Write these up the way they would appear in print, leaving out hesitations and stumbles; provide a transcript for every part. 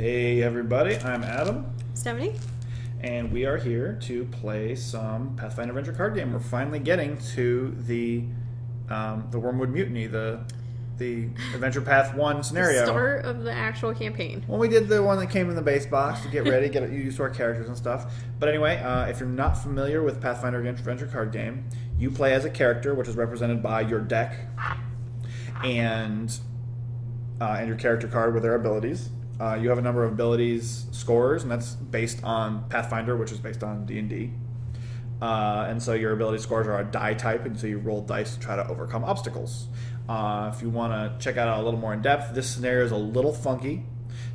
Hey everybody, I'm Adam, Stephanie? and we are here to play some Pathfinder Adventure card game. We're finally getting to the Wormwood Mutiny, the Adventure Path 1 scenario. The start of the actual campaign. When we did the one that came in the base box to get ready, get used to our characters and stuff. But anyway, if you're not familiar with Pathfinder Adventure card game, you play as a character, which is represented by your deck and your character card with their abilities. You have a number of abilities scores, and that's based on Pathfinder, which is based on D&D. And so your ability scores are a die type, and so you roll dice to try to overcome obstacles. If you want to check out a little more in depth, this scenario is a little funky,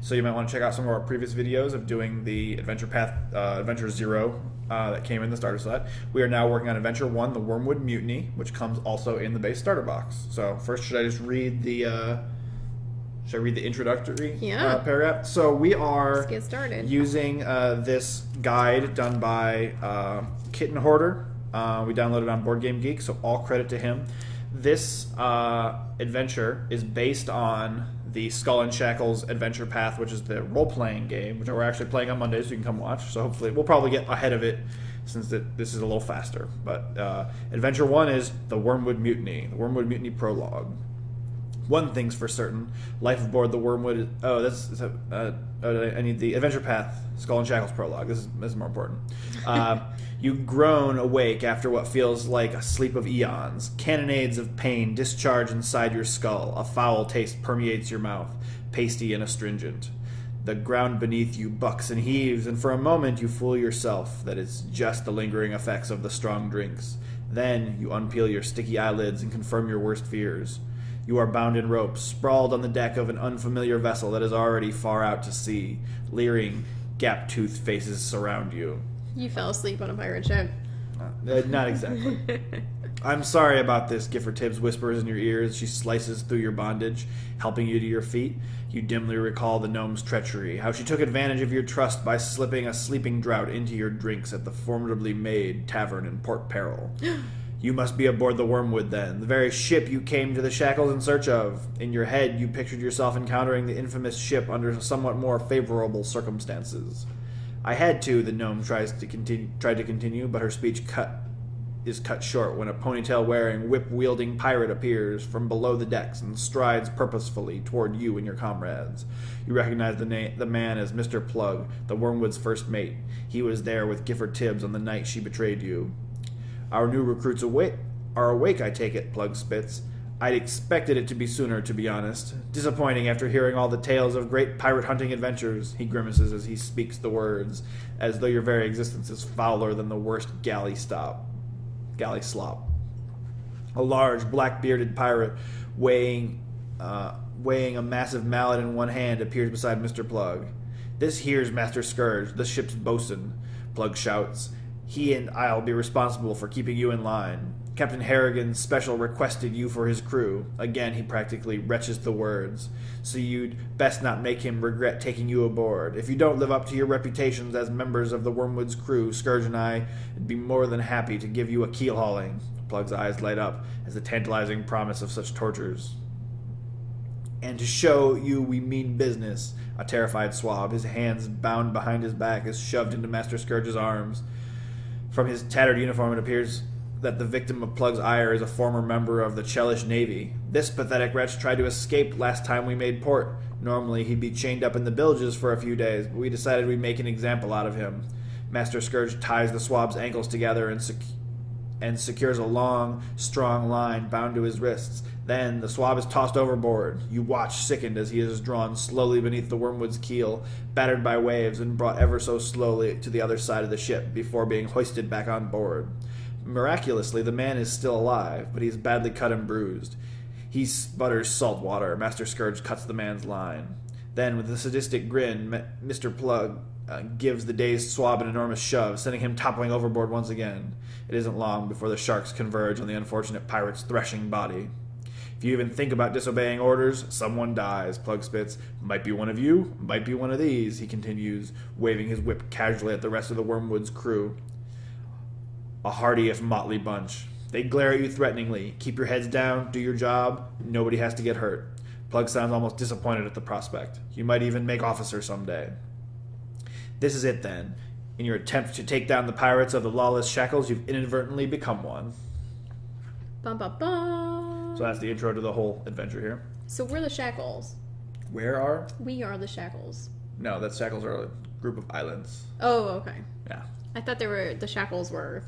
so you might want to check out some of our previous videos of doing the Adventure Path, Adventure 0 that came in the starter set. We are now working on Adventure 1, the Wormwood Mutiny, which comes also in the base starter box. So first, should I just read the... Should I read the introductory paragraph? So we are Let's get started. using this guide done by Kitten Hoarder. We downloaded on Board Game Geek, so all credit to him. This adventure is based on the Skull and Shackles Adventure Path, which is the role-playing game, which we're actually playing on Monday, so you can come watch. So hopefully we'll probably get ahead of it since this is a little faster. But Adventure 1 is the Wormwood Mutiny, the Wormwood Mutiny Prologue. One thing's for certain: life aboard the Wormwood. I need the Adventure Path Skull and Shackles prologue. This is more important. You groan awake after what feels like a sleep of eons. Cannonades of pain discharge inside your skull. A foul taste permeates your mouth, pasty and astringent. The ground beneath you bucks and heaves, and for a moment you fool yourself that it's just the lingering effects of the strong drinks. Then you unpeel your sticky eyelids and confirm your worst fears. You are bound in ropes, sprawled on the deck of an unfamiliar vessel that is already far out to sea. Leering, gap-toothed faces surround you. You fell asleep on a pirate ship. Not exactly. I'm sorry about this, Gifford Tibbs whispers in your ears. She slices through your bondage, helping you to your feet. You dimly recall the gnome's treachery, how she took advantage of your trust by slipping a sleeping draught into your drinks at the formidably made tavern in Port Peril. You must be aboard the Wormwood, then, the very ship you came to the Shackles in search of. In your head, you pictured yourself encountering the infamous ship under somewhat more favorable circumstances. I had to, the gnome tried to continue, but her speech is cut short when a ponytail-wearing, whip-wielding pirate appears from below the decks and strides purposefully toward you and your comrades. You recognize the man as Mr. Plug, the Wormwood's first mate. He was there with Gifford Tibbs on the night she betrayed you. Our new recruits are awake, I take it, Plug spits. I'd expected it to be sooner, to be honest. Disappointing after hearing all the tales of great pirate-hunting adventures, he grimaces as he speaks the words, as though your very existence is fouler than the worst galley slop. A large, black-bearded pirate weighing a massive mallet in one hand appears beside Mr. Plug. This here's Master Scourge, the ship's bosun, Plug shouts. He and I'll be responsible for keeping you in line. Captain Harrigan special requested you for his crew. Again, he practically retches the words. So you'd best not make him regret taking you aboard. If you don't live up to your reputations as members of the Wormwood's crew, Scourge and I would be more than happy to give you a keel hauling. Plug's eyes light up as the tantalizing promise of such tortures. And to show you we mean business, a terrified swab, his hands bound behind his back, is shoved into Master Scourge's arms. From his tattered uniform, it appears that the victim of Plug's ire is a former member of the Chelish Navy. This pathetic wretch tried to escape last time we made port. Normally, he'd be chained up in the bilges for a few days, but we decided we'd make an example out of him. Master Scourge ties the swab's ankles together and secures a long, strong line bound to his wrists. Then the swab is tossed overboard. You watch, sickened, as he is drawn slowly beneath the Wormwood's keel, battered by waves, and brought ever so slowly to the other side of the ship before being hoisted back on board. Miraculously, the man is still alive, but he's badly cut and bruised. He sputters salt water. Master Scourge cuts the man's line. Then, with a sadistic grin, Mr. Plug gives the dazed swab an enormous shove, sending him toppling overboard once again. It isn't long before the sharks converge on the unfortunate pirate's threshing body. If you even think about disobeying orders, someone dies, Plug spits. Might be one of you, might be one of these, he continues, waving his whip casually at the rest of the Wormwood's crew. A hardy if motley bunch. They glare at you threateningly. Keep your heads down, do your job, nobody has to get hurt. Plug sounds almost disappointed at the prospect. You might even make officer someday. This is it then. In your attempt to take down the pirates of the lawless Shackles, you've inadvertently become one. Bum, bum, bum. So that's the intro to the whole adventure here. So we're the Shackles. Where are? We are the Shackles. No, that Shackles are a group of islands. Oh, okay. Yeah. I thought the Shackles were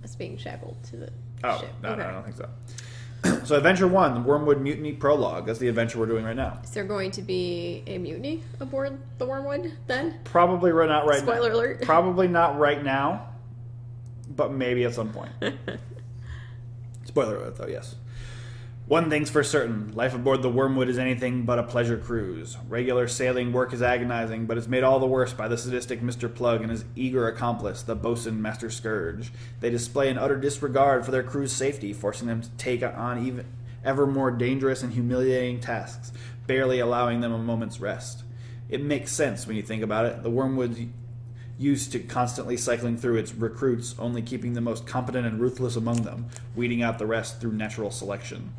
us being shackled to the ship. No, Okay. no, I don't think so. So Adventure 1, the Wormwood Mutiny Prologue. That's the adventure we're doing right now. Is there going to be a mutiny aboard the Wormwood then? Probably not right now. Spoiler alert. Probably not right now, but maybe at some point. Spoiler alert, though, yes. One thing's for certain. Life aboard the Wormwood is anything but a pleasure cruise. Regular sailing work is agonizing, but it's made all the worse by the sadistic Mr. Plug and his eager accomplice, the boatswain Master Scourge. They display an utter disregard for their crew's safety, forcing them to take on even ever more dangerous and humiliating tasks, barely allowing them a moment's rest. It makes sense when you think about it. The Wormwood's used to constantly cycling through its recruits, only keeping the most competent and ruthless among them, weeding out the rest through natural selection.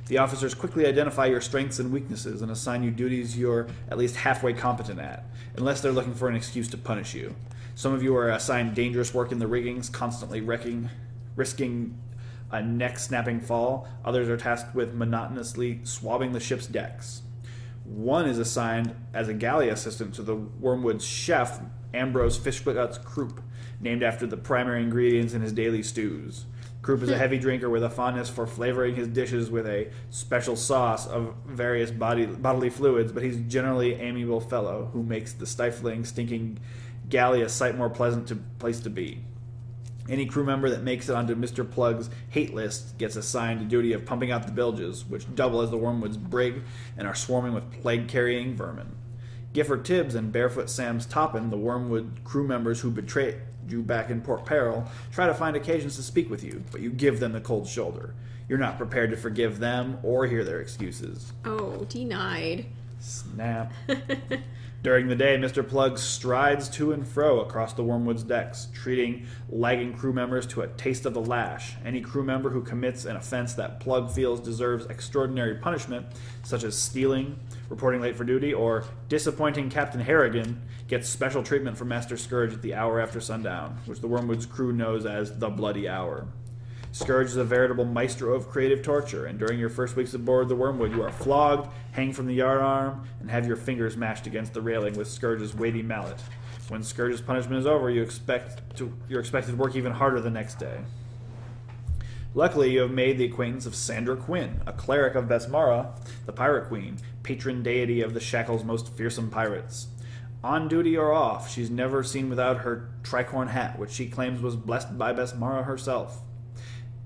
The officers quickly identify your strengths and weaknesses and assign you duties you're at least halfway competent at, unless they're looking for an excuse to punish you. Some of you are assigned dangerous work in the riggings, constantly risking a neck-snapping fall. Others are tasked with monotonously swabbing the ship's decks. One is assigned as a galley assistant to the Wormwood's chef, Ambrose Fishguts Croup, named after the primary ingredients in his daily stews. Croup is a heavy drinker with a fondness for flavoring his dishes with a special sauce of various bodily fluids, but he's generally an amiable fellow who makes the stifling, stinking galley a sight more pleasant place to be. Any crew member that makes it onto Mr. Plug's hate list gets assigned the duty of pumping out the bilges, which double as the Wormwood's brig and are swarming with plague-carrying vermin. Gifford Tibbs and Barefoot Sam's Toppin, the Wormwood crew members who betrayed you back in Port Peril, try to find occasions to speak with you, but you give them the cold shoulder. You're not prepared to forgive them or hear their excuses. Oh, denied. Snap. During the day, Mr. Plug strides to and fro across the Wormwood's decks, treating lagging crew members to a taste of the lash. Any crew member who commits an offense that Plug feels deserves extraordinary punishment, such as stealing, reporting late for duty, or disappointing Captain Harrigan, gets special treatment from Master Scourge at the hour after sundown, which the Wormwood's crew knows as the Bloody Hour. Scourge is a veritable maestro of creative torture, and during your first weeks aboard the Wormwood, you are flogged, hang from the yardarm, and have your fingers mashed against the railing with Scourge's weighty mallet. When Scourge's punishment is over, you're expected to work even harder the next day. Luckily, you have made the acquaintance of Sandra Quinn, a cleric of Besmara, the Pirate Queen, patron deity of the Shackles' most fearsome pirates. On duty or off, she's never seen without her tricorn hat, which she claims was blessed by Besmara herself.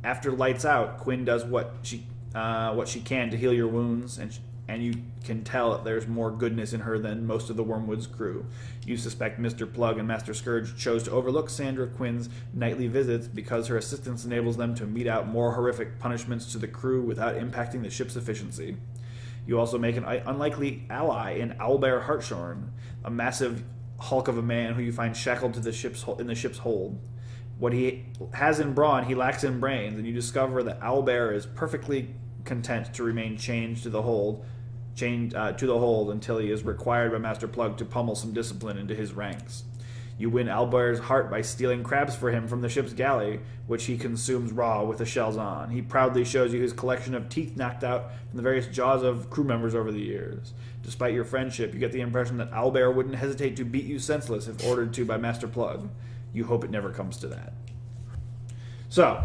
After lights out, Quinn does what she can to heal your wounds, and you can tell that there's more goodness in her than most of the Wormwood's crew. You suspect Mr. Plug and Master Scourge chose to overlook Sandra Quinn's nightly visits because her assistance enables them to mete out more horrific punishments to the crew without impacting the ship's efficiency. You also make an unlikely ally in Owlbear Hartshorn, a massive hulk of a man who you find shackled to the ship's hold. What he has in brawn, he lacks in brains, and you discover that Owlbear is perfectly content to remain chained to the hold until he is required by Master Plug to pummel some discipline into his ranks. You win Owlbear's heart by stealing crabs for him from the ship's galley, which he consumes raw with the shells on. He proudly shows you his collection of teeth knocked out from the various jaws of crew members over the years. Despite your friendship, you get the impression that Owlbear wouldn't hesitate to beat you senseless if ordered to by Master Plug. You hope it never comes to that. So,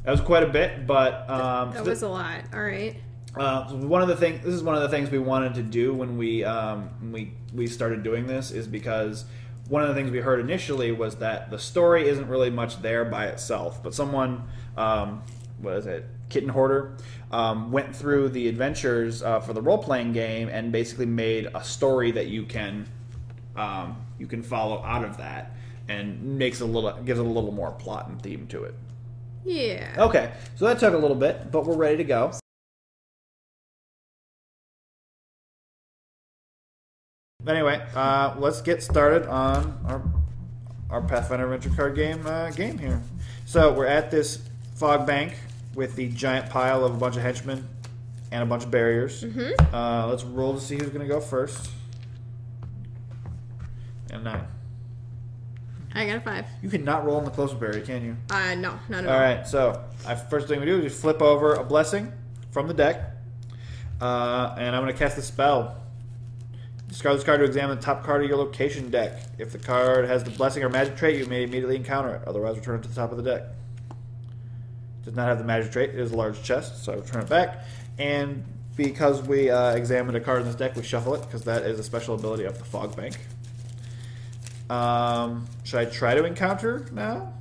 that was quite a bit, but that was a lot. All right. This is one of the things we wanted to do when we started doing this, is because one of the things we heard initially was that the story isn't really much there by itself, but someone, Kitten Hoarder, went through the adventures for the role-playing game and basically made a story that you can follow out of that, and gives it a little more plot and theme to it. Yeah. Okay, so that took a little bit, but we're ready to go. Anyway, let's get started on our Pathfinder Adventure card game here. So we're at this fog bank with the giant pile of a bunch of henchmen and a bunch of barriers. Let's roll to see who's going to go first. And 9. I got a 5. You cannot roll in the closest barrier, can you? No, not at all. All right, so first thing we do is just flip over a blessing from the deck. And I'm going to cast a spell. Discard this card to examine the top card of your location deck. If the card has the blessing or magic trait, you may immediately encounter it. Otherwise, return it to the top of the deck. It does not have the magic trait. It is a large chest, so I return it back. And because we examined a card in this deck, we shuffle it, because that is a special ability of the Fog Bank. Should I try to encounter now?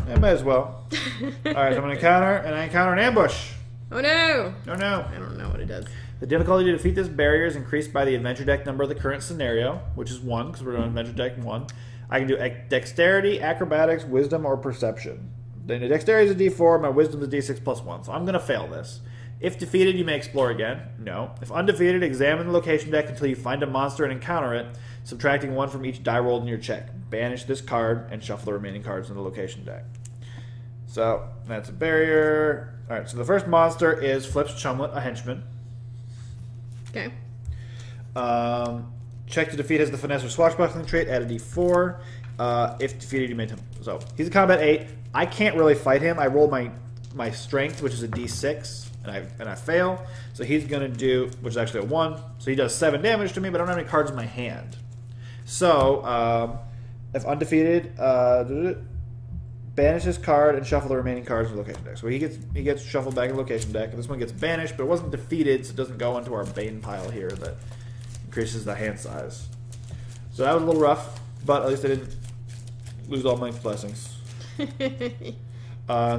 I might as well. Alright, so I'm going to encounter, and I encounter an ambush. Oh no! Oh no. I don't know what it does. The difficulty to defeat this barrier is increased by the adventure deck number of the current scenario, which is 1, because we're on adventure deck 1. I can do dexterity, acrobatics, wisdom, or perception. Then the dexterity is a d4, my wisdom is d6 plus 1, so I'm going to fail this. If defeated, you may explore again. No. If undefeated, examine the location deck until you find a monster and encounter it, subtracting 1 from each die rolled in your check. Banish this card and shuffle the remaining cards in the location deck. So, that's a barrier. Alright, so the first monster is Flip's Chumlet, a henchman. Okay. Check to defeat has the finesse or swashbuckling trait, add a d4. If defeated, you may... So, he's a combat 8. I can't really fight him. I roll my strength, which is a d6, and I fail. So he's going to do, which is actually a 1. So he does 7 damage to me, but I don't have any cards in my hand. So, if undefeated, banish this card and shuffle the remaining cards in the location deck. So he gets shuffled back in the location deck, and this one gets banished, but it wasn't defeated, so it doesn't go into our Bane pile here that increases the hand size. So that was a little rough, but at least I didn't lose all my blessings. And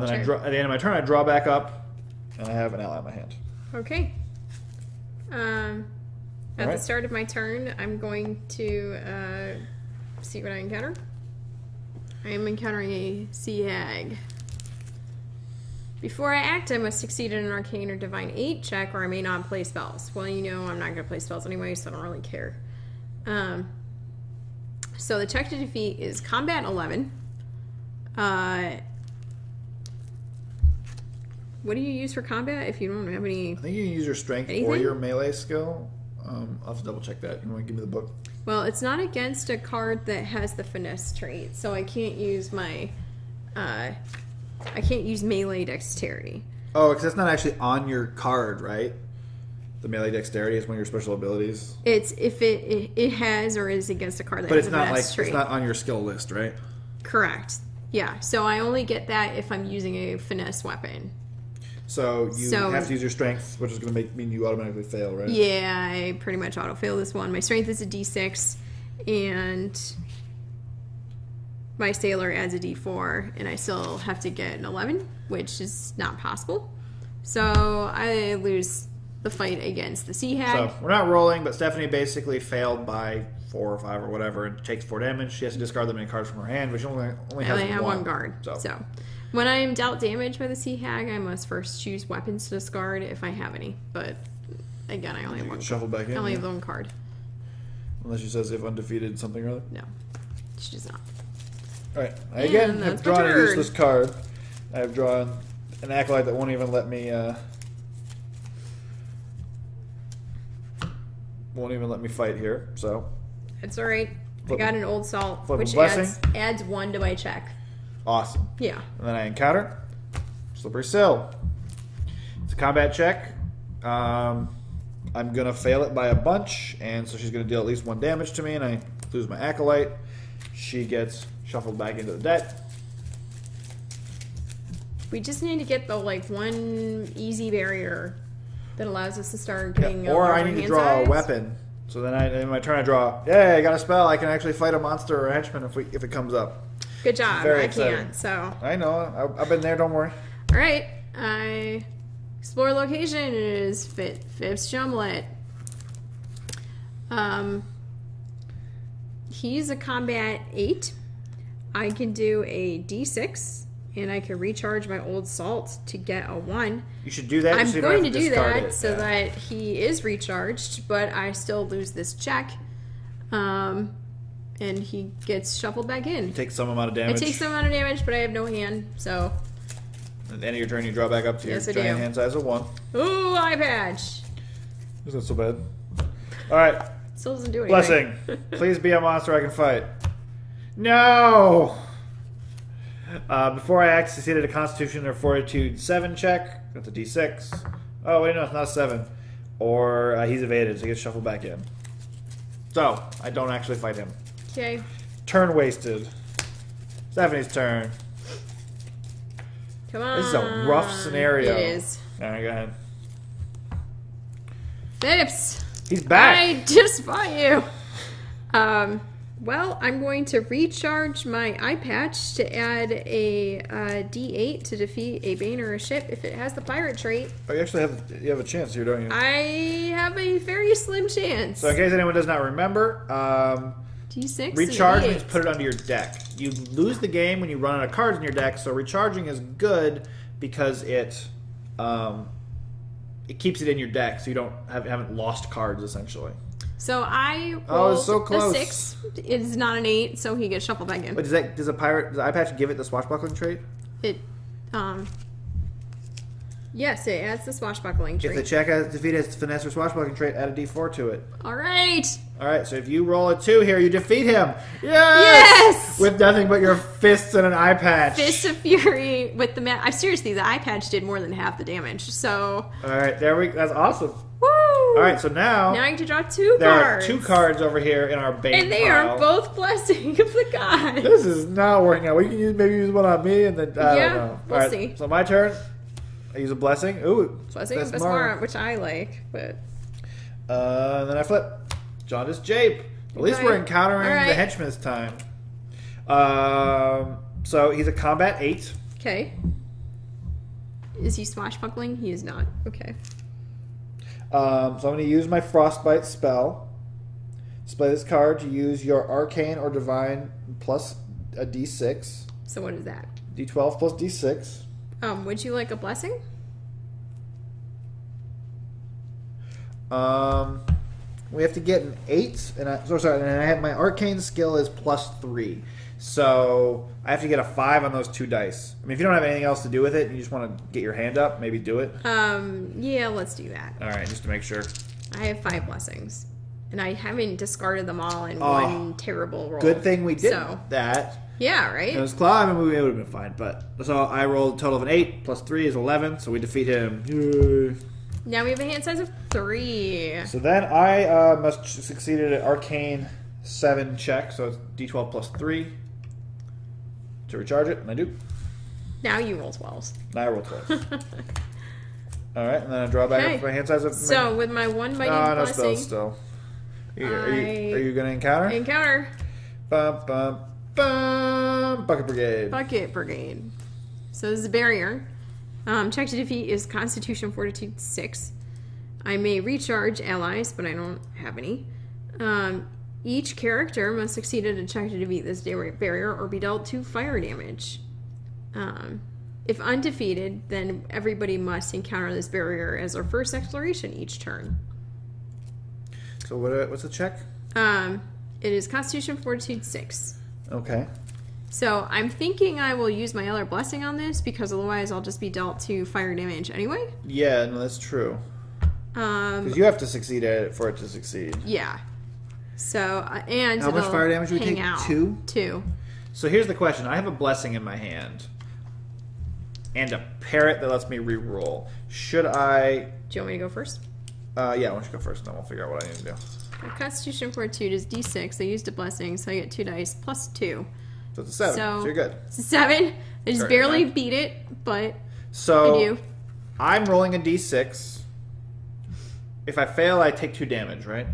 then Sure. at the end of my turn, I draw back up, and I have an ally in my hand. Okay. At Alright. the start of my turn, I'm going to see what I encounter. I am encountering a sea hag. Before I act, I must succeed in an arcane or divine 8 check, or I may not play spells. Well, you know I'm not going to play spells anyway, so I don't really care. So the check to defeat is combat 11. What do you use for combat if you don't have any... I think you can use your strength or Anything? your melee skill. I'll have to double check that. You want to give me the book? Well, it's not against a card that has the finesse trait, so I can't use my... I can't use melee dexterity. Oh, because that's not actually on your card, right? The melee dexterity is one of your special abilities. It's if it has or is against a card that But has it's a not finesse like trait. it's not on your skill list, right? Correct. Yeah, so I only get that if I'm using a finesse weapon. So you So- have to use your strength, which is going to mean you automatically fail, right? Yeah, I pretty much auto-fail this one. My strength is a d6, and my sailor adds a d4, and I still have to get an 11, which is not possible. So I lose the fight against the sea hag. So we're not rolling, but Stephanie basically failed by 4 or 5 or whatever and takes 4 damage. She has to discard the many cards from her hand, which only I has only have one one guard. So. So when I am dealt damage by the sea hag, I must first choose weapons to discard if I have any. But again, I only have You one. can shuffle back in. I only yeah. have one card. Unless she says if undefeated something or other. No, she does not. All right. I again And have that's my drawn a turn. useless card. I have drawn an acolyte that won't even let me. Won't even let me fight here. So It's all right. I Flip- got an old salt, flip a which blessing. adds 1 to my check. awesome. Yeah. And then I encounter Slippery Sill. It's a combat check. I'm gonna fail it by a bunch, and so she's gonna deal at least 1 damage to me, and I lose my acolyte. She gets shuffled back into the deck. We just need to get the one easy barrier that allows us to start getting. Yeah, or I larger need to hand draw size. a weapon. So then in my turn I draw. Yeah, I got a spell. I can actually fight a monster or a henchman if it comes up. Good job. Very I exciting. can't. So I know. I've been there. Don't worry. all right. I explore location. It is Phipps Chumlet. He's a combat 8. I can do a d6, and I can recharge my old salt to get a 1. You should do that. I'm so you don't going to have do discard that it. so Yeah. that he is recharged, but I still lose this check. And he gets shuffled back in. Take some amount of I damage. take some amount of damage, but I have no hand, so At the end of your turn, you draw back up to your Yes, I giant do. hand size of 1. Ooh, eye patch. Is that so bad? Alright. Still doesn't do anything. Blessing. Please be a monster I can fight. No! Before I act, succeeded a Constitution or Fortitude 7 check. That's a D6. Oh, wait, no, it's not a 7. Or he's evaded, so he gets shuffled back in. So, I don't actually fight him. Okay. Turn wasted. Stephanie's turn. Come on. This is a rough scenario. It is. Alright, go ahead. Bips. He's back. I just fought you. Well, I'm going to recharge my eye patch to add a D8 to defeat a Bane or a ship if it has the pirate trait. Oh, you actually have a chance here, don't you? I have a very slim chance. So in case anyone does not remember, D6 recharge and means put it under your deck. You lose the game when you run out of cards in your deck, so recharging is good because it keeps it in your deck, so you haven't lost cards essentially. So I rolled it's so close. a 6. It's not an 8, so he gets shuffled back in. But does the eye patch give it the swashbuckling trait? It, yes, it adds the swashbuckling trait. If the check has defeated its finesse or swashbuckling trait, add a D4 to it. All right. All right, so if you roll a 2 here, you defeat him. Yes! Yes! With nothing but your fists and an eye patch. Fist of Fury with the seriously, the eye patch did more than half the damage. So. All right, that's awesome. Woo! All right, so now I get to draw 2 there cards. are 2 cards over here in our bait And they pile. are both blessing of the gods. This is not working out. We can maybe use one on me, and then I don't know. We'll All right, see. so my turn. I use a blessing. Ooh, Blessing of Besmara, which I like, but. Then I flip. Jaundice Jape. At least Okay. we're encountering All right. the henchman this time. So he's a combat 8. Okay. Is he swashbuckling? He is not. Okay. So I'm going to use my Frostbite spell. Display this card to use your Arcane or Divine plus a D6. So what is that? D12 plus D6. Would you like a blessing? We have to get an 8, and I have my Arcane skill is plus 3. So I have to get a 5 on those 2 dice. I mean, if you don't have anything else to do with it, and you just want to get your hand up, maybe do it. Yeah, let's do that. All right, just to make sure. I have 5 blessings, and I haven't discarded them all in one terrible roll. Good thing we did So, that. yeah, right? It was claw. I mean, it would have been fine, but so I rolled a total of an 8 plus 3 is 11. So we defeat him. Yay. Now we have a hand size of 3. So then I must succeed at an Arcane 7 check. So it's D12 plus 3 to recharge it, and I do. Now you roll 12s. Now I roll 12. All right, and then I draw back Okay. up to my hand size of. So with my one mighty no blessing, spells still. Are you going to encounter? encounter Bum, bum, bum. Bucket Brigade. Bucket Brigade. So this is a barrier. Check to defeat is Constitution Fortitude 6. I may recharge allies, but I don't have any. Each character must succeed at a check to defeat this barrier or be dealt 2 fire damage. If undefeated, then everybody must encounter this barrier as their first exploration each turn. So what's the check? It is Constitution Fortitude 6. Okay. So I'm thinking I will use my other blessing on this because otherwise I'll just be dealt 2 fire damage anyway. Yeah, no, that's true. Because you have to succeed at it for it to succeed. Yeah. So and how much fire damage do we take? out. 2? 2. So here's the question: I have a blessing in my hand, and a parrot that lets me re-roll. Should I? Do you want me to go first? Yeah, why don't you go first, and then we'll figure out what I need to do. Constitution Fortitude is D6. I used a blessing, so I get 2 dice plus 2. So it's a 7. So you're good. It's a 7. I just barely beat it, but so I do. I'm rolling a D6. If I fail, I take 2 damage, right?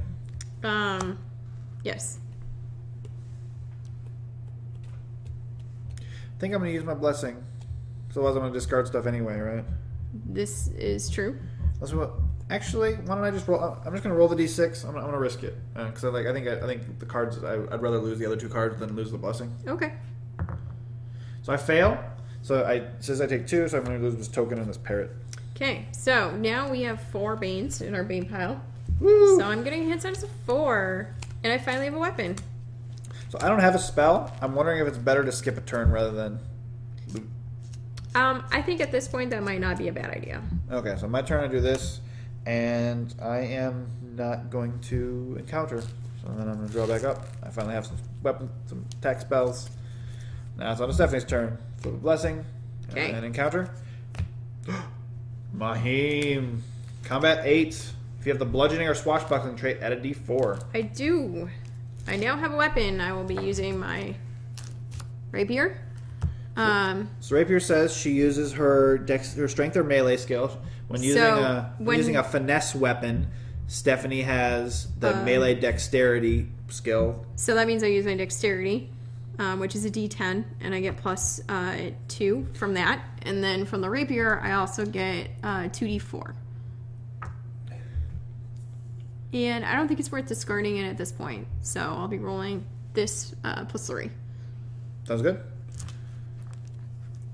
Yes. I think I'm going to use my blessing. So otherwise I'm going to discard stuff anyway, right? This is true. Actually, why don't I just roll? I'm just going to roll the d6. I'm going to risk it because I think the cards. I'd rather lose the other 2 cards than lose the blessing. Okay. So I fail. So it says I take 2. So I'm going to lose this token and this parrot. Okay. So now we have 4 Banes in our Bane pile. Woo! So I'm getting a hit size of 4, and I finally have a weapon. So I don't have a spell. I'm wondering if it's better to skip a turn rather than loot. I think at this point that might not be a bad idea. Okay, so my turn to do this, and I am not going to encounter. So then I'm going to draw back up. I finally have some weapons, some attack spells. Now it's on to Stephanie's turn. Flip a blessing, Okay. and encounter. Mahim. Combat 8. If you have the bludgeoning or swashbuckling trait, add a d4. I do. I now have a weapon. I will be using my rapier. So Rapier says she uses her strength or melee skill. When using a finesse weapon, Stephanie has the melee dexterity skill. So that means I use my dexterity, which is a d10, and I get plus 2 from that. And then from the rapier, I also get 2d4. And I don't think it's worth discarding it at this point. So I'll be rolling this plus 3. Sounds good.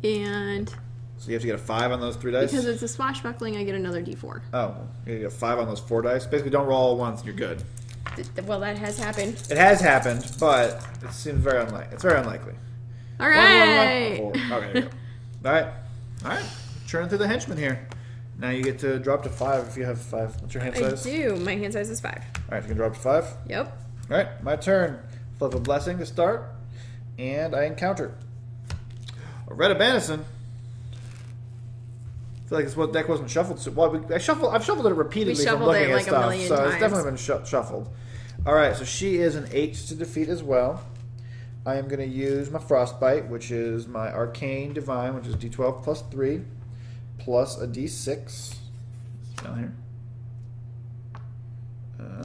And so you have to get a 5 on those 3 dice? Because it's a swashbuckling, I get another d4. Oh, you get a 5 on those 4 dice? Basically, don't roll all once and you're good. Well, that has happened. It has happened, but it seems very unlikely. It's very unlikely. All right. Okay, there you go. All right. Churning through the henchmen here. Now you get to drop to 5 if you have 5. What's your hand size? I do. My hand size is 5. All right, you can drop to 5? Yep. All right, my turn. Flip a blessing to start, and I encounter a Red Abanison. I feel like this deck wasn't shuffled. I've shuffled it repeatedly from looking at stuff, so it's definitely been shuffled. All right, so she is an 8 to defeat as well. I am going to use my Frostbite, which is my Arcane Divine, which is D12 plus 3, plus a D6. Down here.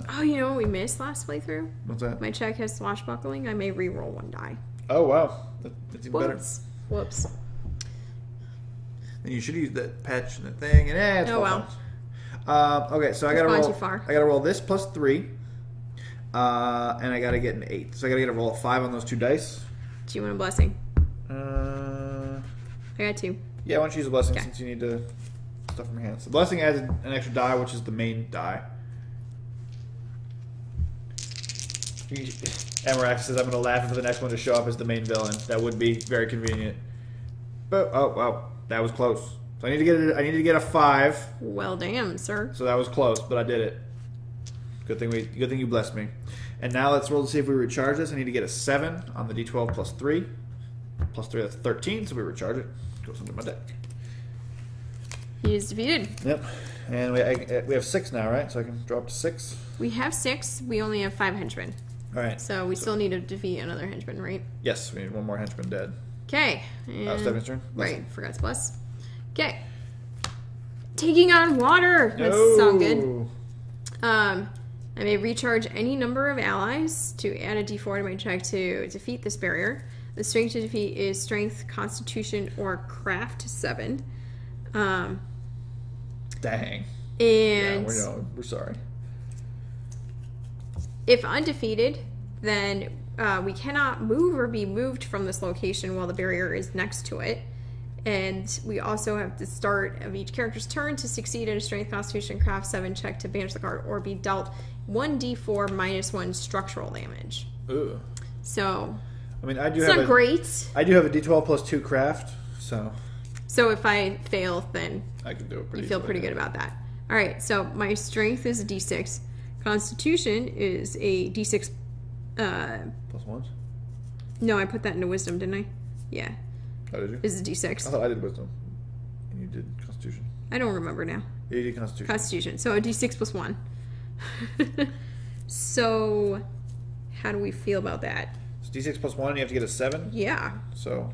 Oh, you know what we missed last playthrough? What's that? My check has swashbuckling. I may re-roll 1 die. Oh, wow. That's even better. Whoops. Then you should use that patch and that thing, and it's well. Okay, so I gotta roll. Too far. I gotta roll this plus 3, and I gotta get an 8. So I gotta get a roll of 5 on those 2 dice. Do you want a blessing? I got 2. Yeah, why don't you use a blessing since you need to stuff from your hands. The blessing adds an extra die, which is the main die. Amarax says, I'm going to laugh for the next one to show up as the main villain. That would be very convenient. But, oh, wow. That was close. So I need to get a 5. Well, damn, sir. So that was close, but I did it. Good thing you blessed me. And now let's roll to see if we recharge this. I need to get a 7 on the D12 plus 3. Plus 3, that's 13, so we recharge it. Goes into my deck. He is defeated. Yep. And we have 6 now, right? So I can drop to 6. We have 6. We only have 5 henchmen. All right. So we still need to defeat another henchman, right? Yes, we need 1 more henchman dead. Okay. Stephanie's turn. Right. Forgot to bless. Okay. Taking on water. That sounds good. I may recharge any number of allies to add a d4 to my check to defeat this barrier. The strength to defeat is Strength, Constitution, or Craft 7. Dang. And yeah, we're sorry. If undefeated, then we cannot move or be moved from this location while the barrier is next to it. And we also have the start of each character's turn to succeed at a Strength, Constitution, Craft 7 check to banish the card or be dealt 1d4 minus 1 structural damage. Ooh. So, I mean, I do it's have not great. I do have a D12 plus 2 craft, so. So if I fail, then I can do it. You feel pretty good about that. All right. So my strength is a D6. Constitution is a D6. Plus 1? No, I put that into wisdom, didn't I? Yeah. Oh, did you? Is a D6. I thought I did wisdom. And you did Constitution. I don't remember now. Yeah, you did Constitution. Constitution. So a D6 plus 1. So how do we feel about that? It's D6 plus 1 and you have to get a 7? Yeah. So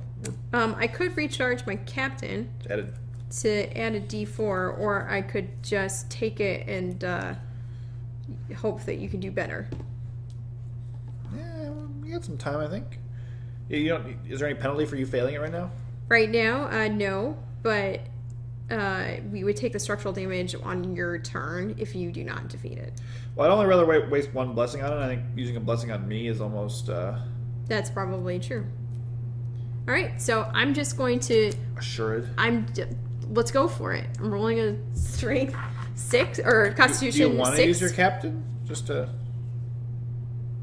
I could recharge my captain to add a D4, or I could just take it and hope that you can do better. Yeah, you got some time, I think. You don't. Is there any penalty for you failing it right now? Right now, no, but we would take the structural damage on your turn if you do not defeat it. Well, I'd only rather waste 1 blessing on it. I think using a blessing on me is almost... That's probably true. All right, so I'm just going to... Assured. Let's go for it. I'm rolling a strength 6, or Constitution 6. Do you want to use your captain just to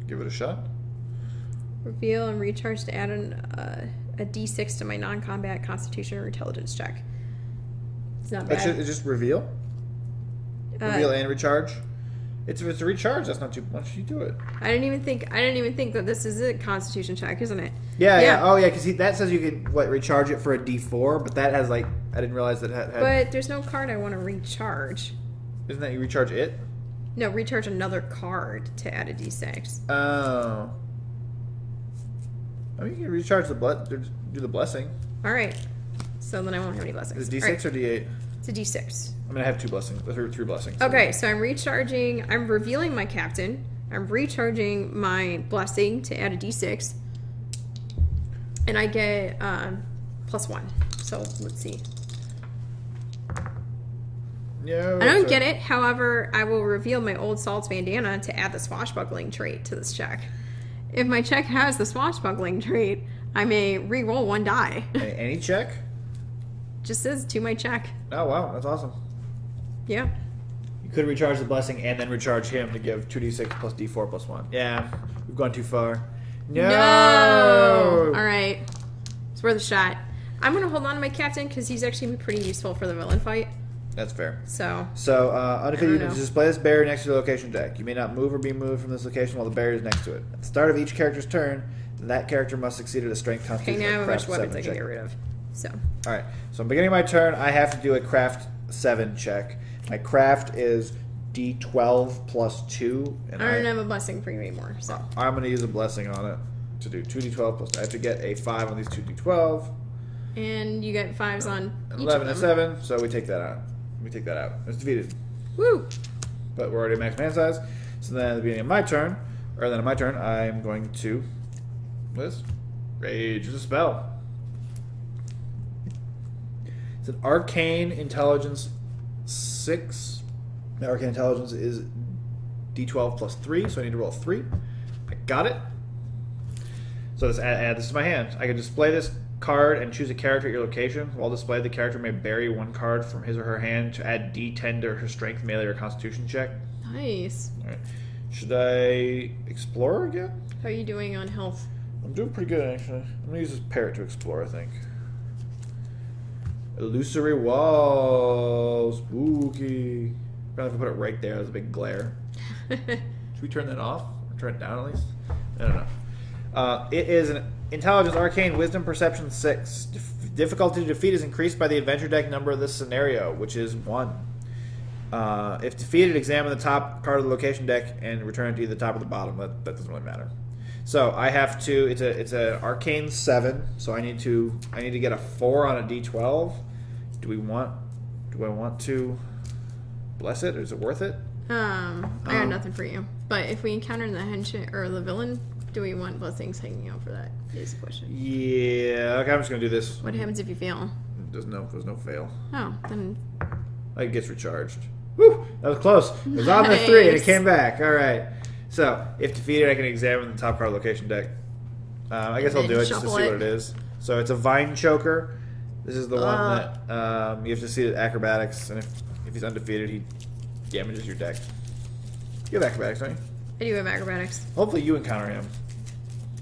give it a shot? Reveal and recharge to add a d6 to my non-combat Constitution or Intelligence check. It's not bad. It's just reveal? Reveal and recharge? If it's a recharge, that's not too much. You do it. I didn't even think that this is a Constitution check, isn't it? Yeah. Oh, yeah, because that says you can, recharge it for a D4, but that has, I didn't realize that had... But there's no card I want to recharge. Isn't that you recharge it? No, recharge another card to add a D6. Oh. I mean, you can recharge do the blessing. All right. So then I won't have any blessings. Is it D6 or D8? It's a D6. I'm going to have three blessings. Okay, so I'm revealing my captain. I'm recharging my blessing to add a D6. And I get +1. So let's see. Yeah. I don't get it. However, I will reveal my old Salt's bandana to add the swashbuckling trait to this check. If my check has the swashbuckling trait, I may re-roll 1 die. Any check? Just says to my check. Oh, wow. That's awesome. Yeah. You could recharge the blessing and then recharge him to give 2d6 plus d4 plus 1. Yeah. We've gone too far. No! All right. It's worth a shot. I'm going to hold on to my captain because he's actually going to be pretty useful for the villain fight. That's fair. So undefeated, you display this barrier next to the location deck. You may not move or be moved from this location while the barrier is next to it. At the start of each character's turn, that character must succeed at a strength constitution. Okay, now I have a bunch of weapons I check. can get rid of. So. All right. So I'm beginning my turn. I have to do a craft 7 check. My craft is D12 plus 2. And I don't have a blessing for you anymore. So I'm going to use a blessing on it to do 2d12 plus. I have to get a 5 on these 2d12. And you get 5s on each 11 of and them. 7. So we take that out. It's defeated. Woo! But we're already at max man size. So then at the beginning of my turn, I'm going to rage the spell. It's an arcane intelligence 6. The arcane intelligence is D12 plus 3, so I need to roll 3. I got it. So let's add this to my hand. I can display this card and choose a character at your location. While displayed, the character may bury 1 card from his or her hand to add D10 to her strength, melee, or constitution check. Nice. All right. Should I explore again? How are you doing on health? I'm doing pretty good, actually. I'm going to use this parrot to explore, I think. Illusory wall. Spooky. Probably if I put it right there, there's a big glare. Should we turn that off? Or turn it down at least? I don't know. It is an Intelligence, Arcane, Wisdom, Perception 6. Difficulty to defeat is increased by the adventure deck number of this scenario, which is 1. If defeated, examine the top card of the location deck and return it to either the top or the bottom. That doesn't really matter. So I have to. It's an Arcane 7. So I need to get a 4 on a D12. Do I want to bless it, or is it worth it? I got nothing for you. But if we encounter the henchman or the villain, do we want blessings hanging out for that? Is the question. Yeah. Okay, I'm just gonna do this. What happens if you fail? There's no fail. Oh, then. It gets recharged. Woo! That was close. It was on the 3 and it came back. All right. So if defeated, I can examine the top card location deck. I guess I'll do it just to see what it is. So it's a vine choker. This is the one that you have to see the acrobatics, and if he's undefeated, he damages your deck. You have acrobatics, don't you? I do have acrobatics. Hopefully you encounter him.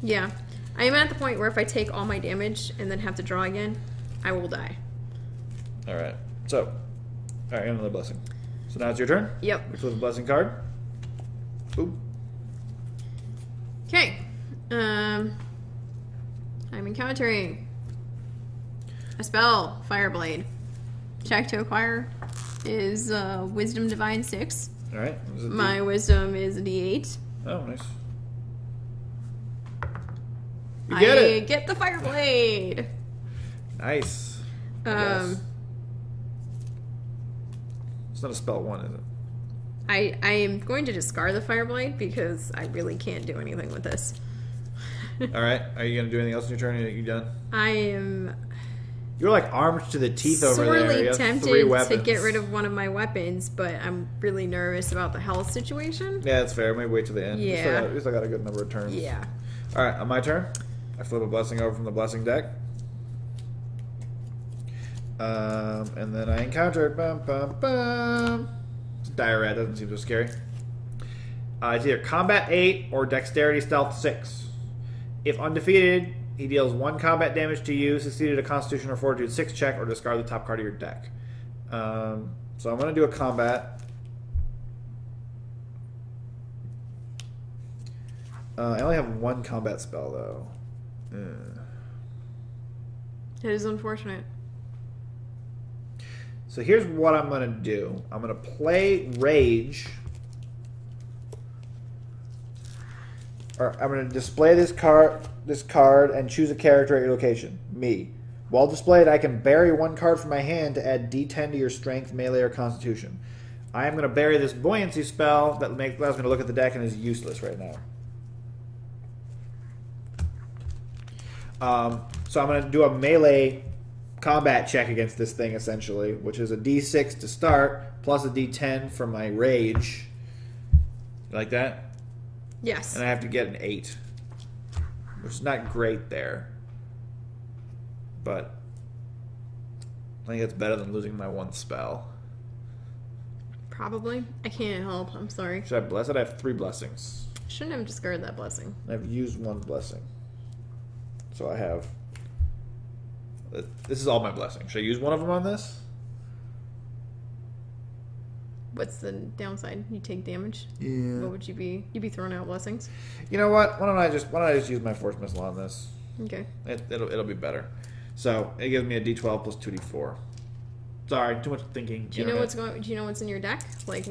Yeah. I am at the point where if I take all my damage and then have to draw again, I will die. Alright. So, alright, another blessing. So now it's your turn? Yep. We flip a blessing card. Boom. Okay. I'm encountering a spell, Fireblade. Check to acquire is Wisdom Divine 6. Alright. My wisdom is a D8. Oh, nice. You I get it! get the Fireblade! Nice. It's not a spell 1, is it? I am going to discard the Fireblade because I really can't do anything with this. Alright. Are you going to do anything else in your turn? Are you done? I am You're like armed to the teeth over there. sorely You have 3 tempted weapons. to get rid of one of my weapons, but I'm really nervous about the health situation. Yeah, that's fair. Maybe wait till the end. Yeah. We still got a good number of turns. Yeah. Alright, on my turn, I flip a blessing over from the blessing deck. And then I encounter it. Bum, bum, bum. It's a dire rat. Doesn't seem so scary. It's either combat 8 or dexterity stealth 6. If undefeated, He deals 1 combat damage to you, succeeded a Constitution or Fortitude 6 check, or discard the top card of your deck. So I'm going to do a combat. I only have 1 combat spell, though. It is unfortunate. So here's what I'm going to do. I'm going to play Rage. Or I'm going to display this card and choose a character at your location. Me. While displayed, I can bury 1 card from my hand to add D10 to your Strength, Melee, or Constitution. I am going to bury this Buoyancy spell that allows me to look at the deck and is useless right now. So I'm going to do a melee combat check against this thing, essentially, which is a D6 to start, plus a D10 for my Rage. You like that? Yes. And I have to get an 8, which is not great there. But I think it's better than losing my 1 spell. Probably. I can't help. I'm sorry. Should I bless it? I have 3 blessings. Shouldn't have discarded that blessing. I've used 1 blessing. So I have... This is all my blessings. Should I use 1 of them on this? What's the downside? You take damage? Yeah. What would you be? You'd be throwing out blessings? You know what? Why don't I just use my Force Missile on this? Okay. It'll be better. So it gives me a D12 plus 2D4. Sorry, too much thinking. Do you know what's in your deck? Like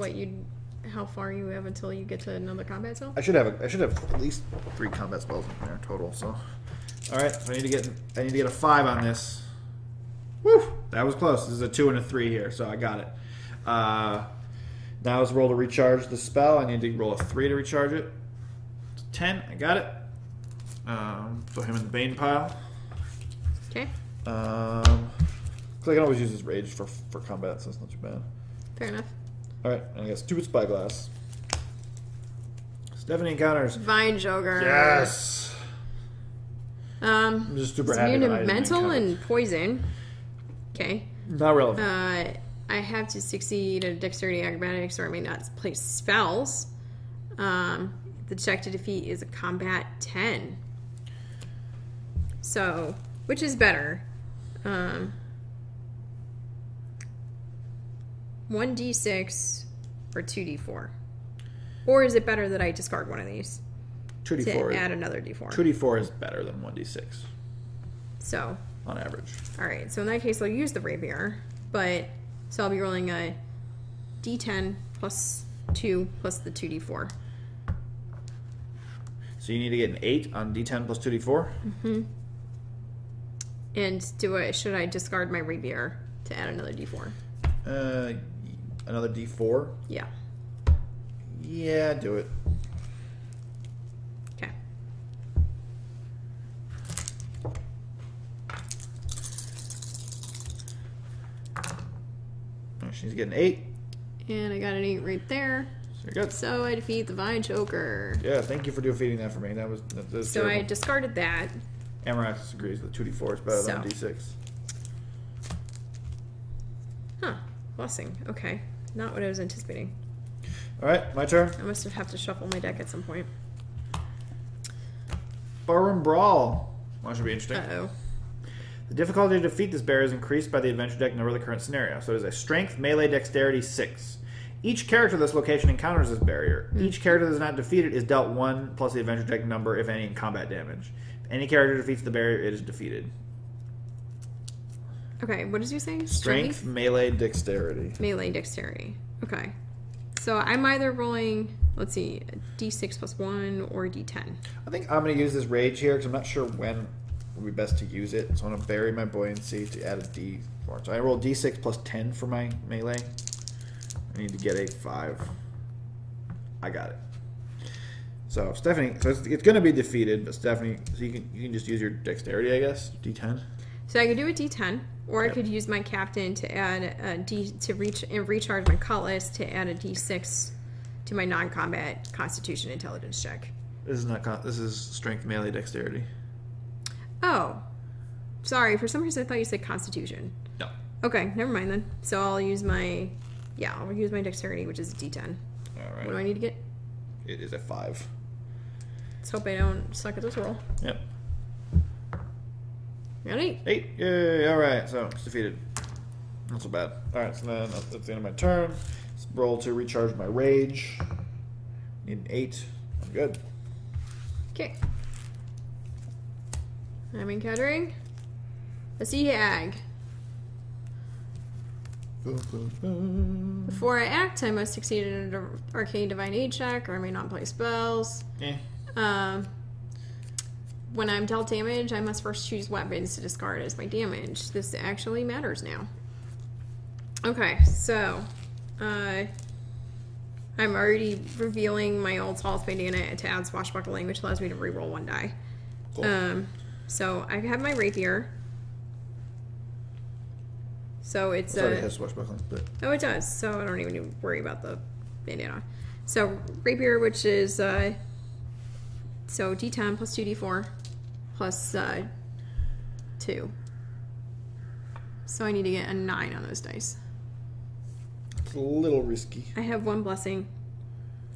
how far you have until you get to another combat spell? I should have at least 3 combat spells in there total. So, all right. So I need to get a 5 on this. Woo! That was close. This is a 2 and a 3 here, so I got it. Now let's roll to recharge the spell. I need to roll a 3 to recharge it. 10. I got it. Put him in the Bane pile. Okay. So I can always use his Rage for combat, so it's not too bad. Fair enough. Alright, and I got Stupid Spyglass. Stephanie encounters Vine Joker. Yes! I'm just super happy immune that to I didn't mental encounter. and poison. Okay. Not relevant. I have to succeed at Dexterity Acrobatics or I may not play spells. The check to defeat is a combat 10. So, which is better? 1d6 or 2d4? Or is it better that I discard one of these 2d4 to add another d4? 2d4 is better than 1d6 So, on average. alright, so in that case I'll use the rapier, so I'll be rolling a d10 plus 2 plus the 2d4. So you need to get an 8 on d10 plus 2d4? Mm-hmm. And should I discard my rapier to add another d4? Another d4? Yeah. Yeah, do it. Okay. She's getting 8. And I got an 8 right there. So you're good. So I defeat the Vine Joker. Yeah, thank you for defeating that for me. That was So terrible. I discarded that. Amarax agrees that 2d4 is better than So. d6. Huh. Blessing. Okay. Not what I was anticipating. Alright, my turn. I must have to shuffle my deck at some point. Barroom Brawl. That should be interesting. Uh-oh. The difficulty to defeat this bear is increased by the adventure deck number of the current scenario. So it is a Strength, Melee, Dexterity 6. Each character this location encounters this barrier. Each character that is not defeated is dealt 1 plus the adventure deck number, if any, in combat damage. If any character defeats the barrier, it is defeated. Okay, what did you say? Strength, Melee, Dexterity. Melee, Dexterity. Okay. So I'm either rolling, let's see, a d6 plus 1 or a d10. I think I'm going to use this Rage here because I'm not sure when would be best to use it. So I'm going to bury my Buoyancy to add a D4. So I roll D6 plus 10 for my Melee. I need to get a 5. I got it. So Stephanie, so it's going to be defeated, but Stephanie, so you can just use your Dexterity, I guess, D10. So I could do a d10, or Yep. I could use my captain to add a recharge my cutlass to add a d6 to my non-combat Constitution Intelligence check. This is Strength, Melee, Dexterity. Oh, sorry. For some reason, I thought you said Constitution. No. Okay, never mind then. So I'll use my Dexterity, which is a d10. All right. What do I need to get? It is a 5. Let's hope I don't suck at this roll. Yep. I got 8. 8. Yay! All right, so it's defeated. Not so bad. All right, so then that's the end of my turn. Let's roll to recharge my rage. Need an 8. I'm good. Okay. I'm encountering a sea hag. Before I act, I must succeed in an arcane divine aid check, or I may not play spells. When I'm dealt damage, I must first choose weapons to discard as my damage. This actually matters now. Okay, so I'm already revealing my old Solace Bandana to add Swashbuckling, which allows me to reroll 1 die. Cool. So I have my rapier. So it's it already has Swashbuckling, but... Oh, it does. So I don't even need to worry about the bandana. So rapier, which is so D10 plus 2D4 plus 2. So I need to get a 9 on those dice. It's a little risky. I have 1 blessing.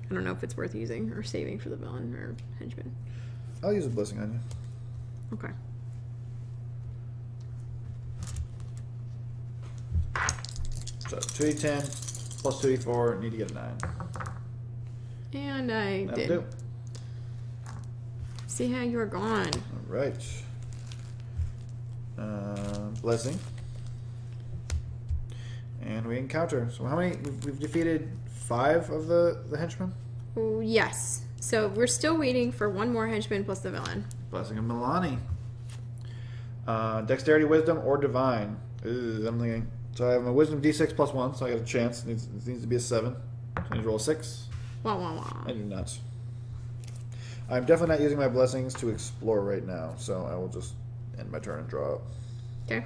I don't know if it's worth using or saving for the villain or henchman. I'll use a blessing on you. Okay. So 2d10 plus 2d4, need to get a 9. And I That'll did. do. See how you are gone. All right. Blessing. And we encounter. So how many? We've defeated 5 of the henchmen? Oh, yes. So we're still waiting for 1 more henchman plus the villain. Blessing of Milani. Dexterity, wisdom, or divine. I'm thinking. So I have my wisdom d6 plus 1, so I got a chance. It needs to be a 7. So I need to roll a 6. Wah, wah, wah. I do not. I'm definitely not using my blessings to explore right now, so I will just end my turn and draw up. Okay.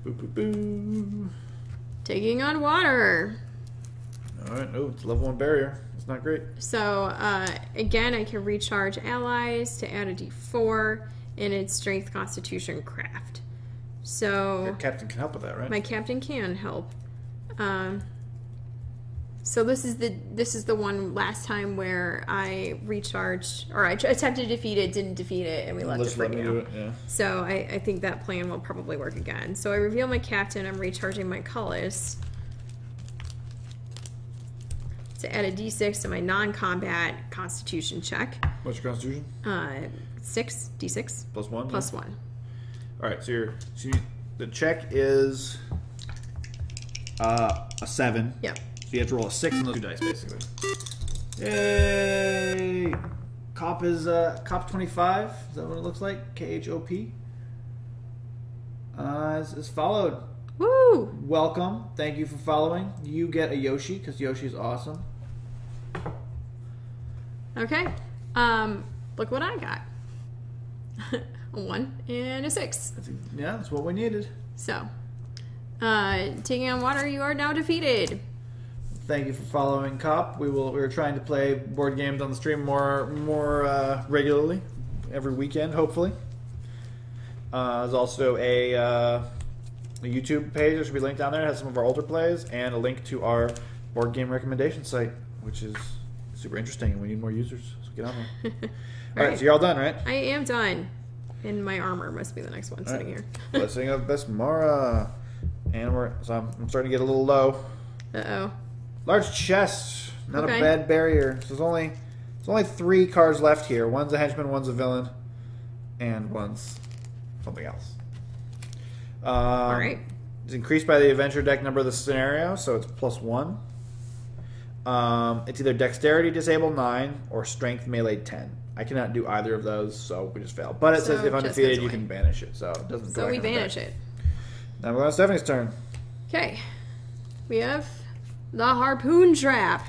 Boo, boo, boo. Taking on water. All right. Oh, it's level 1 barrier. It's not great. So, again, I can recharge allies to add a d4, and it's strength, constitution, craft. So... Your captain can help with that, right? My captain can help. So this is the one last time where I recharged, or I attempted to defeat it, didn't defeat it, and we left it for let me do it, yeah. So I think that plan will probably work again. So I reveal my captain. I'm recharging my cullis to add a d6 to my non-combat constitution check. What's your constitution? 6 d6 Plus 1? plus yeah. 1. All right, the check is a 7. Yep. So you have to roll a 6 on those 2 dice, basically. Yay! Cop is Cop 25. Is that what it looks like? KHOP. Is followed. Woo! Welcome. Thank you for following. You get a Yoshi because Yoshi's awesome. Okay. Look what I got. A 1 and a 6. That's what we needed. So, taking on water, you are now defeated. Thank you for following, Cop. We're trying to play board games on the stream more regularly, every weekend, hopefully. There's also a YouTube page that should be linked down there. It has some of our older plays and a link to our board game recommendation site, which is super interesting, and we need more users. So get on there. All right, so you're all done, right? I am done. And my armor must be the next one sitting here. Blessing of Besmara. And I'm starting to get a little low. Uh-oh. Large chest. Not a bad barrier. So there's only 3 cards left here. One's a henchman, one's a villain, and one's something else. All right. It's increased by the adventure deck number of the scenario, so it's plus 1. It's either dexterity disable 9 or strength melee 10. I cannot do either of those, so we just fail. But it says if undefeated, you can banish it, so it doesn't. So we banish it. Now we're on Stephanie's turn. Okay. We have the harpoon trap.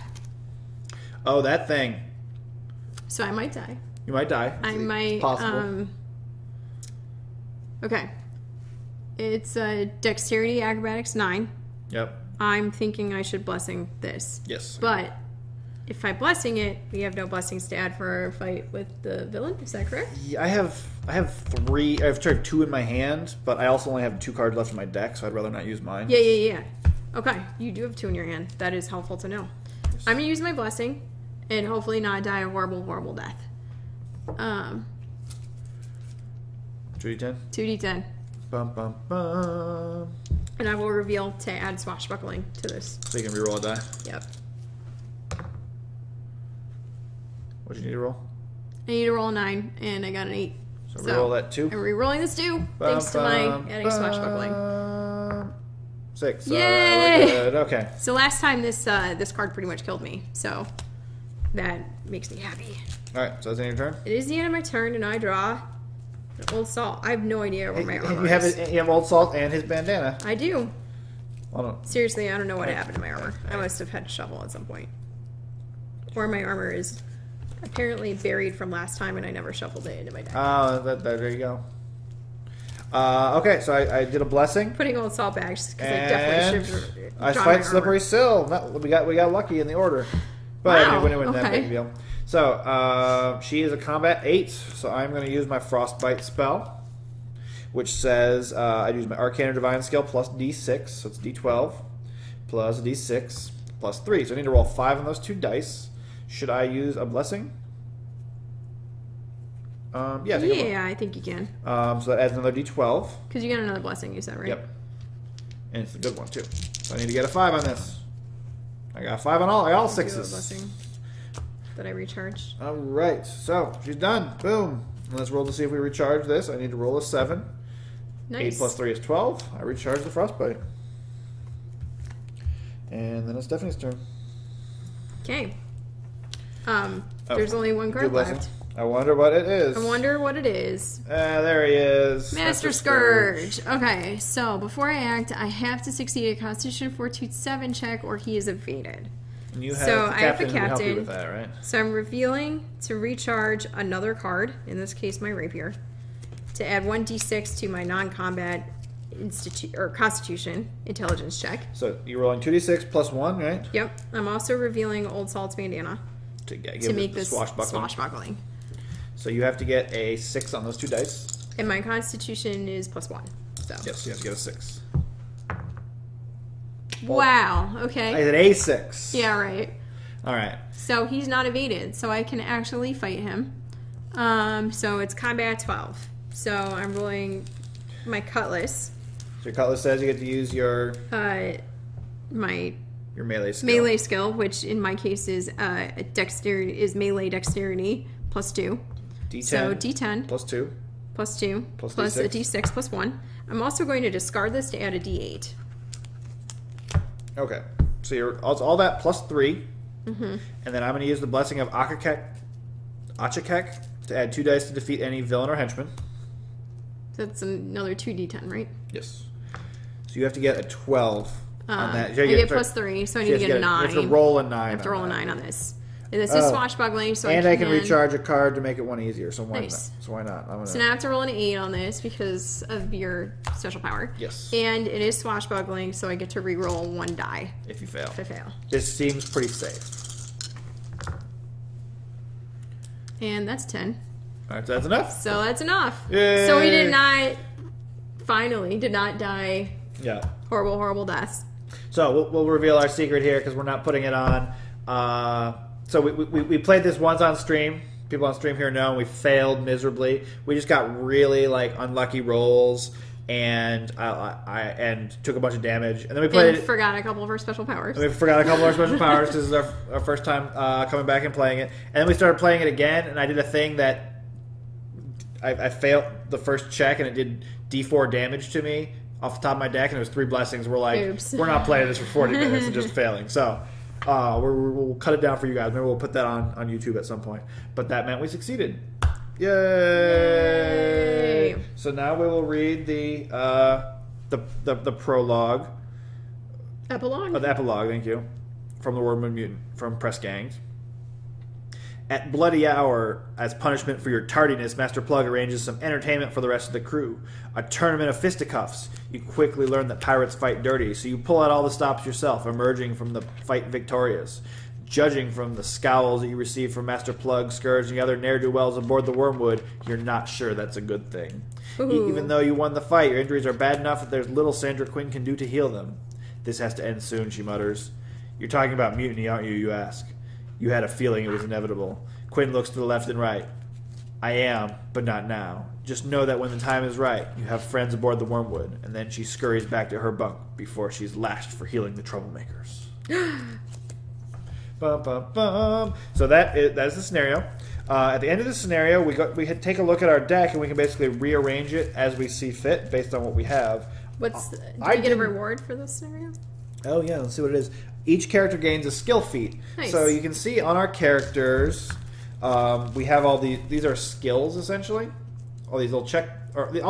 Oh, that thing. So I might die. You might die. I might. Possible. Okay. It's dexterity acrobatics 9. Yep. I'm thinking I should blessing this. Yes. But if I blessing it, we have no blessings to add for our fight with the villain. Is that correct? Yeah, I have 3. I have 2 in my hand, but I also only have 2 cards left in my deck, so I'd rather not use mine. Yeah. Okay, you do have 2 in your hand. That is helpful to know. Yes. I'm gonna use my blessing, and hopefully not die a horrible, horrible death. 2d10? 2d10. Bum, bum, bum. And I will reveal to add swashbuckling to this. So you can reroll a die. Yep. What do you need to roll? I need to roll a 9, and I got an 8. So reroll that 2. I'm re-rolling this 2, thanks to my adding swashbuckling. 6. Yay! Alright, we're good. Okay. So last time this card pretty much killed me, so that makes me happy. Alright, so that's the end of your turn? It is the end of my turn, and I draw an Old Salt. I have no idea where my armor is. You have Old Salt and his bandana. I do. Hold on. Seriously, I don't know what happened to my armor. I must have had to shovel at some point. Or my armor is apparently buried from last time, and I never shuffled it into my deck. There you go. Okay, so I did a blessing. Putting Old Salt back because I definitely should have I drawn fight my Slippery armor. Sill. We got lucky in the order. But Wow, anyway, that okay. big deal. So she is a combat 8, so I'm going to use my Frostbite spell, which says I use my Arcana Divine skill plus D6, so it's D12 plus D6 plus 3. So I need to roll 5 on those 2 dice. Should I use a blessing? Yeah, I think you can. So that adds another D12. Because you got another blessing, you said, right? Yep. And it's a good one, too. So I need to get a 5 on this. I got 5 on all. I got all Do a 6s. blessing that I recharged. All right. So she's done. Boom. And let's roll to see if we recharge this. I need to roll a 7. Nice. 8 plus 3 is 12. I recharge the Frostbite. And then it's Stephanie's turn. Okay. There's only one Do card blessing. left. I wonder what it is. I wonder what it is. There he is. Master Scourge. Okay, so before I act, I have to succeed a Constitution Fortitude 7 check, or he is evaded. And you have So the I have the captain who can help you captain. with that, right? So I'm revealing to recharge another card, in this case my rapier, to add 1d6 to my non-combat Constitution Intelligence check. So you're rolling 2d6 plus 1, right? Yep. I'm also revealing Old Salt's bandana To make this swashbuckling. swashbuckling. So you have to get a 6 on those 2 dice. And my Constitution is +1. So. Yes, you have to get a 6. Wow. I Okay. said A6. Yeah. Right. All right. So he's not evaded, so I can actually fight him. So it's combat 12. So I'm rolling my cutlass. So your cutlass says you get to use your My melee skill. melee skill, which in my case is melee dexterity +2. D10 So D10 plus 2. +2 Plus plus a D6. D6 +1. I'm also going to discard this to add a D8. Okay. So you're all that plus 3. Mm-hmm. And then I'm going to use the blessing of Achakek to add 2 dice to defeat any villain or henchman. So that's another 2D10, right? Yes. So you have to get a 12 on that. I get +3, so I need to get a 9. You have to roll a 9. I have to roll a 9 on this. And this is swashbuckling, so and I can recharge a card to make it 1 easier. So why Nice. not? So why not? I'm gonna... So now I have to roll an 8 on this because of your special power. Yes. And it is swashbuckling, so I get to re-roll 1 die if you fail. if I fail. This seems pretty safe. And that's 10. All right, so that's enough. So that's enough. Yay. So we did not die Yeah. horrible, horrible deaths. So we'll reveal our secret here because we're not putting it on. So we played this once on stream. People on stream here know we failed miserably. We just got really unlucky rolls and and took a bunch of damage. And then we played And forgot a couple of our special powers. And we forgot a couple of our special powers because this is our first time coming back and playing it. And then we started playing it again, and I did a thing that I failed the first check, and it did D4 damage to me off the top of my deck, and it was 3 blessings. We're like, Oops. we're not playing this for 40 minutes and just failing. So we'll cut it down for you guys. Maybe we'll put that on YouTube at some point. But that meant we succeeded. Yay! So now we will read the prologue. Epilogue? The epilogue, thank you. From the Wormwood Mutiny, from Press Gangs. At bloody hour, as punishment for your tardiness, Master Plug arranges some entertainment for the rest of the crew. A tournament of fisticuffs. You quickly learn that pirates fight dirty, so you pull out all the stops yourself, emerging from the fight victorious. Judging from the scowls that you receive from Master Plug, Scourge, and the other ne'er-do-wells aboard the Wormwood, you're not sure that's a good thing. Even though you won the fight, your injuries are bad enough that there's little Sandra Quinn can do to heal them. This has to end soon, she mutters. You're talking about mutiny, aren't you, you ask. You had a feeling it was inevitable. Quinn looks to the left and right. I am, but not now. Just know that when the time is right, you have friends aboard the Wormwood. And then she scurries back to her bunk before she's lashed for healing the troublemakers. Bum, bum, bum. So that's the scenario. At the end of the scenario, we take a look at our deck, and we can basically rearrange it as we see fit based on what we have. Do we get a reward for this scenario? Oh, yeah. Let's see what it is. Each character gains a skill feat. Nice. So you can see on our characters, we have all these are skills, essentially. All these all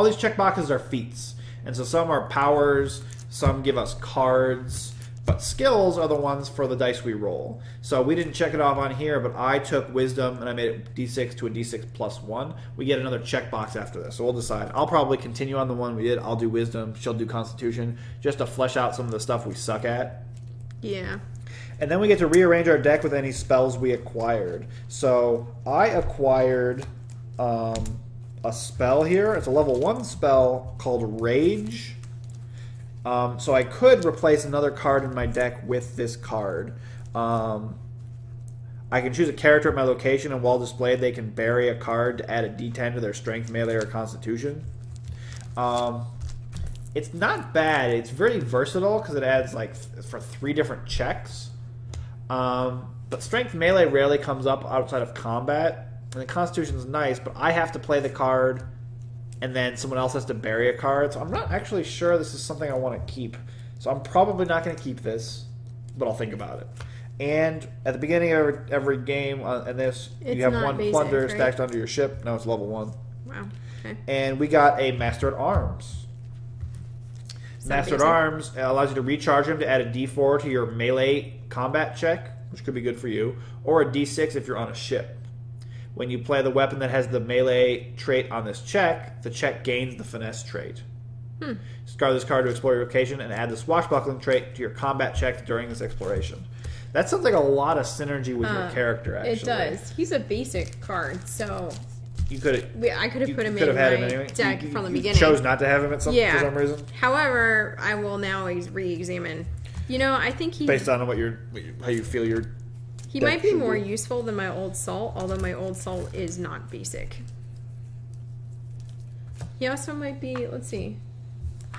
these check boxes are feats. And so some are powers, some give us cards, but skills are the ones for the dice we roll. So we didn't check it off on here, but I took wisdom and I made it d6 to a d6 plus 1. We get another checkbox after this, so we'll decide. I'll probably continue on the one we did. I'll do wisdom, she'll do constitution, just to flesh out some of the stuff we suck at. Yeah. And then we get to rearrange our deck with any spells we acquired. So I acquired a spell here. It's a level 1 spell called Rage. So I could replace another card in my deck with this card. I can choose a character at my location, and while displayed, they can bury a card to add a d10 to their strength, melee, or constitution. It's not bad. It's very versatile because it adds for 3 different checks. But strength melee rarely comes up outside of combat. And the constitution is nice, but I have to play the card, and then someone else has to bury a card. So I'm not actually sure this is something I want to keep. So I'm probably not going to keep this, but I'll think about it. And at the beginning of every game in this, you have 1 plunder stacked onto your ship. No, it's level 1. Wow. Okay. And we got a Master at Arms. Master at Arms allows you to recharge him to add a d4 to your melee combat check, which could be good for you, or a d6 if you're on a ship. When you play the weapon that has the melee trait on this check, the check gains the finesse trait. Discard this card to explore your location and add the swashbuckling trait to your combat check during this exploration. That sounds like a lot of synergy with your character, actually. It does. He's a basic card, so I could have put him in my deck from the beginning. You chose not to have him for some reason? However, I will now re-examine. I think based on how you feel your he might be more useful than my old Salt, although my old Salt is not basic. He also might be, let's see.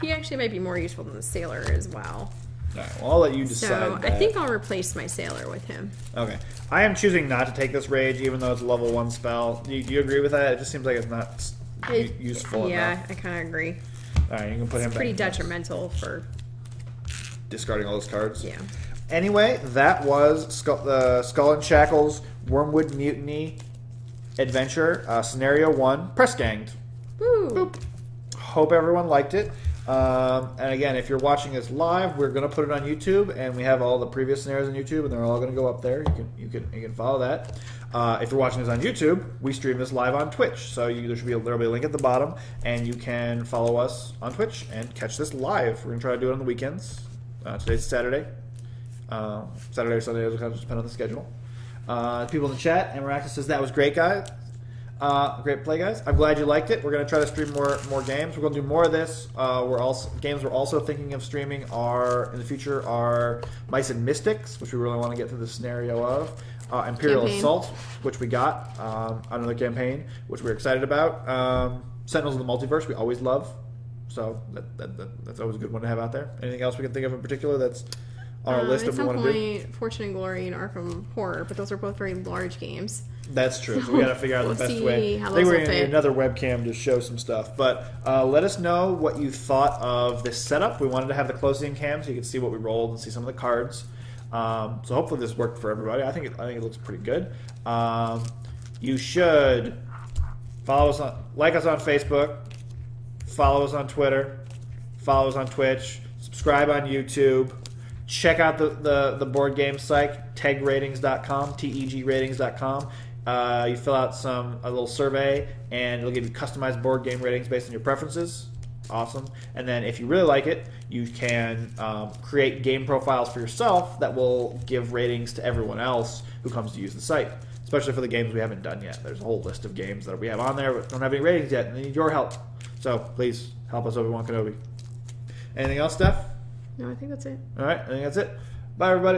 He actually might be more useful than the Sailor as well. All right, well, I'll let you decide. So I think I'll replace my Sailor with him. Okay. I am choosing not to take this Rage, even though it's a level 1 spell. Do you agree with that? It just seems like it's not useful enough. Yeah, I kind of agree. All right, you can put him back. It's pretty detrimental for discarding all those cards. Yeah. Anyway, that was the Skull and Shackles Wormwood Mutiny Adventure, Scenario 1, Press Ganged. Woo! Boop. Hope everyone liked it. And again, if you're watching this live, we're going to put it on YouTube, and we have all the previous scenarios on YouTube, and they're all going to go up there. You can follow that. If you're watching this on YouTube, we stream this live on Twitch, so there'll be a link at the bottom, and you can follow us on Twitch and catch this live. We're going to try to do it on the weekends. Today's Saturday. Saturday or Sunday, it'll kind of depend on the schedule. People in the chat, and Miraculous says that was great, guys. Great play, guys. I'm glad you liked it. We're going to try to stream more games. We're going to do more of this. Games we're also thinking of streaming in the future are Mice and Mystics, which we really want to get through the scenario of. Imperial Assault, which we got. Another campaign, which we're excited about. Sentinels of the Multiverse, we always love. So that's always a good one to have out there. Anything else we can think of in particular that's on our list if we want to do? Fortune and Glory and Arkham Horror, but those are both very large games. That's true. So we got to figure out the best way. I think we're going to need another webcam to show some stuff. But let us know what you thought of this setup. We wanted to have the closing cam so you could see what we rolled and see some of the cards. So hopefully this worked for everybody. I think it looks pretty good. You should follow us like us on Facebook, follow us on Twitter, follow us on Twitch, subscribe on YouTube. Check out the board game site, tegratings.com, tegratings.com. You fill out a little survey, and it'll give you customized board game ratings based on your preferences. Awesome. And then if you really like it, you can create game profiles for yourself that will give ratings to everyone else who comes to use the site, especially for the games we haven't done yet. There's a whole list of games that we have on there but don't have any ratings yet, and they need your help. So please help us, Obi-Wan Kenobi. Anything else, Steph? No, I think that's it. All right, I think that's it. Bye, everybody.